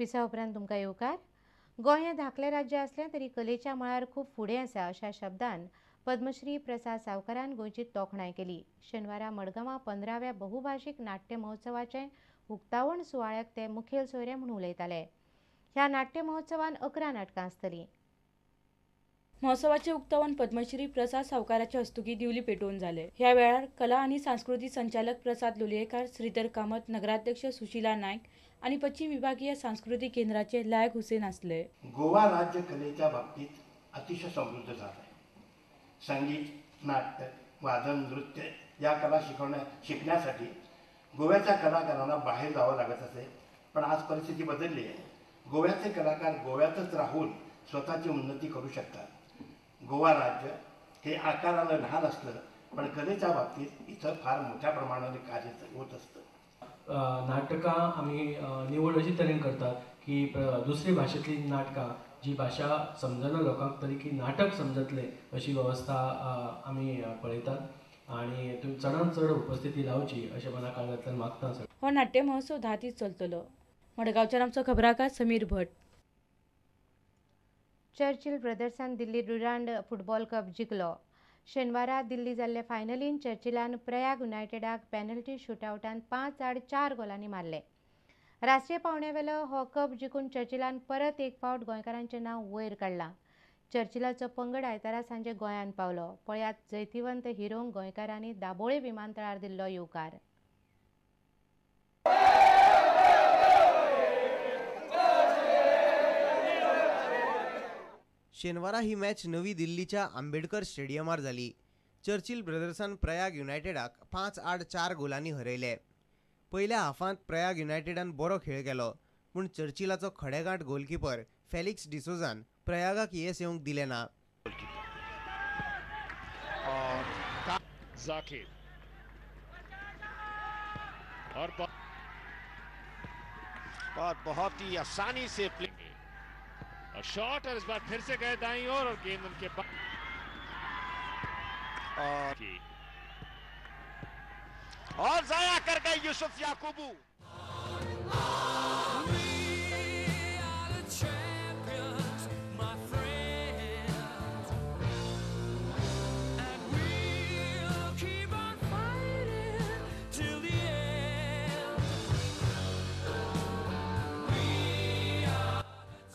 Visa उपरांत तुमकां येवकार। गोंय हें धाकलें राज्य असलें तरी कलेच्या मळार खूब फुडें आसा अशा शब्दान पद्मश्री प्रसाद सावकारान गोंयची तोखणाय केली। शेनवारा मडगांवां 15व्या बहुभाषीक नाट्य महोत्सवाचें उक्तावण सुवाळ्याक ते मुखेल सोयरे म्हूण उलयताले। ह्या नाट्य महोत्सवान 11 नाटकां आसतलीं। महोत्सवाचे उक्तावण पद्मश्री प्रसाद सावकाराच्या हस्तुकी दिवली पेटोवन जाले। ह्या वेळार कला आणि सांस्कृतिक संचालक प्रसाद लोलयेकार, श्रीधर कामत, नगराध्यक्ष सुशीला नायक आणि पश्चिम विभागीय सांस्कृतिक केंद्राचे लायक हुसेन असले। गोवा राज्य कलेच्या बाबतीत अतिशय समृद्ध झाला आहे। संगीत, नाट्य, वादन, नृत्य या कला शिकण्यासाठी गोव्याच्या कलाकारांना बाहेर जावं लागत असे, पण आज परिस्थिती बदलली आहे। गोव्याचे कलाकार गोव्यातच राहून स्वतःची उन्नती करू शकतात। गोवा राज्य हे आकारानं लहान असलं पण कलेच्या बाबतीत इथं फार मोठ्या प्रमाणाने कार्य होत असतं। नाटकां आमी निवड अशी तरेन करतात की दुसरी भाशेतली नाटकां जी भाशा समजना लोकांक तरी की नाटक समजतले अशी व्यवस्था आमी पळयतात आणि तुम्ही चडांत चड उपस्थिती लावची अशें मना काळजांतल्यान मागता सर। हो नाट्य महोत्सव 10 दीस चलतलो। मडगांवच्यान आमचो खबराकार समीर भट। चर्चिल ब्रदर्सान दिल्ली डुरांड फुटबॉल कप जिखलो। शेनवारा दिल्ली जाल्ले फायनलीन चर्चिलान प्रयाग युनायटेडाक पेनल्टी शूटआउटान 5-4 गोलांनी मारले। राष्ट्रीय पावंड्यावेलो हो कप जिखून चर्चिलान परत एक फावट गोंयकारांचें नांव वयर काडलां। चर्चिलाचो पंगड आयतारा सांजे गोंयांत पावलो। पळयात जैतिवंत हिरोंक गोंयकारांनी दाबोळे विमानतळार दिल्लो येवकार। शेनवारा ही मॅच नवी दिल्लीच्या आंबेडकर स्टेडियमार जाली। चर्चिल ब्रदर्सान प्रयाग युनायटेडाक 5-4 गोलांनी हरयले। पयल्या हाफांत प्रयाग युनायटेडान बरो खेळ केलो, पूण चर्चिलाचो खडेगांठ गोलकीपर फेलिक्स डिसोजान प्रयागाक येस येवंक दिलें ना। जाकिर और बहुत ही आसानी से प्ले और शॉट और इस बार फिर से गए दाईं ओर और गेंद उनके पास और जाया कर गए यूसुफ याकूबू।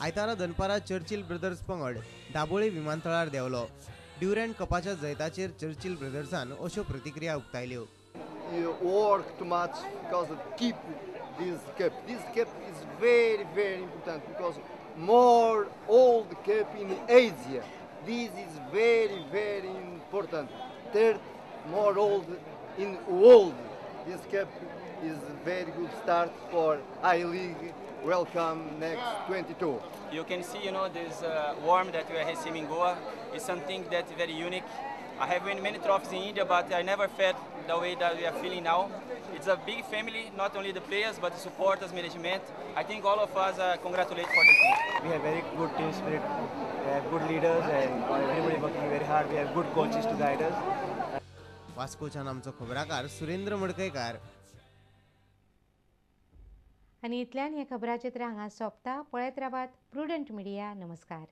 आयतारा दनपारा चर्चिल ब्रदर्स पंगड दाबोळे विमानतळार देवलो। ड्युरंड कपाच्या जैताचेर चर्चिल ब्रदर्सान अश्यो प्रतिक्रिया उक्तायल्यो। You work too much because of keep this cup. This cup is very, very important because more old cup in Asia. This is very, very important. Third more old in world. This cup is very good start for I-League. Welcome next 22. You can see, this warmth that we are receiving in Goa is something that's very unique. I have won many trophies in India, but I never felt the way that we are feeling now. It's a big family, not only the players, but the supporters, management. I think all of us congratulate for the team. We have very good team spirit, we have good leaders and everybody working very hard. We have good coaches to guide us. वास्कोच्यान आमचो खबराकार सुरेंद्र मडकयकार। आनी इतल्यान हे खबराचित्र हांगा सोंपता। पळयत रावात prudent media. नमस्कार।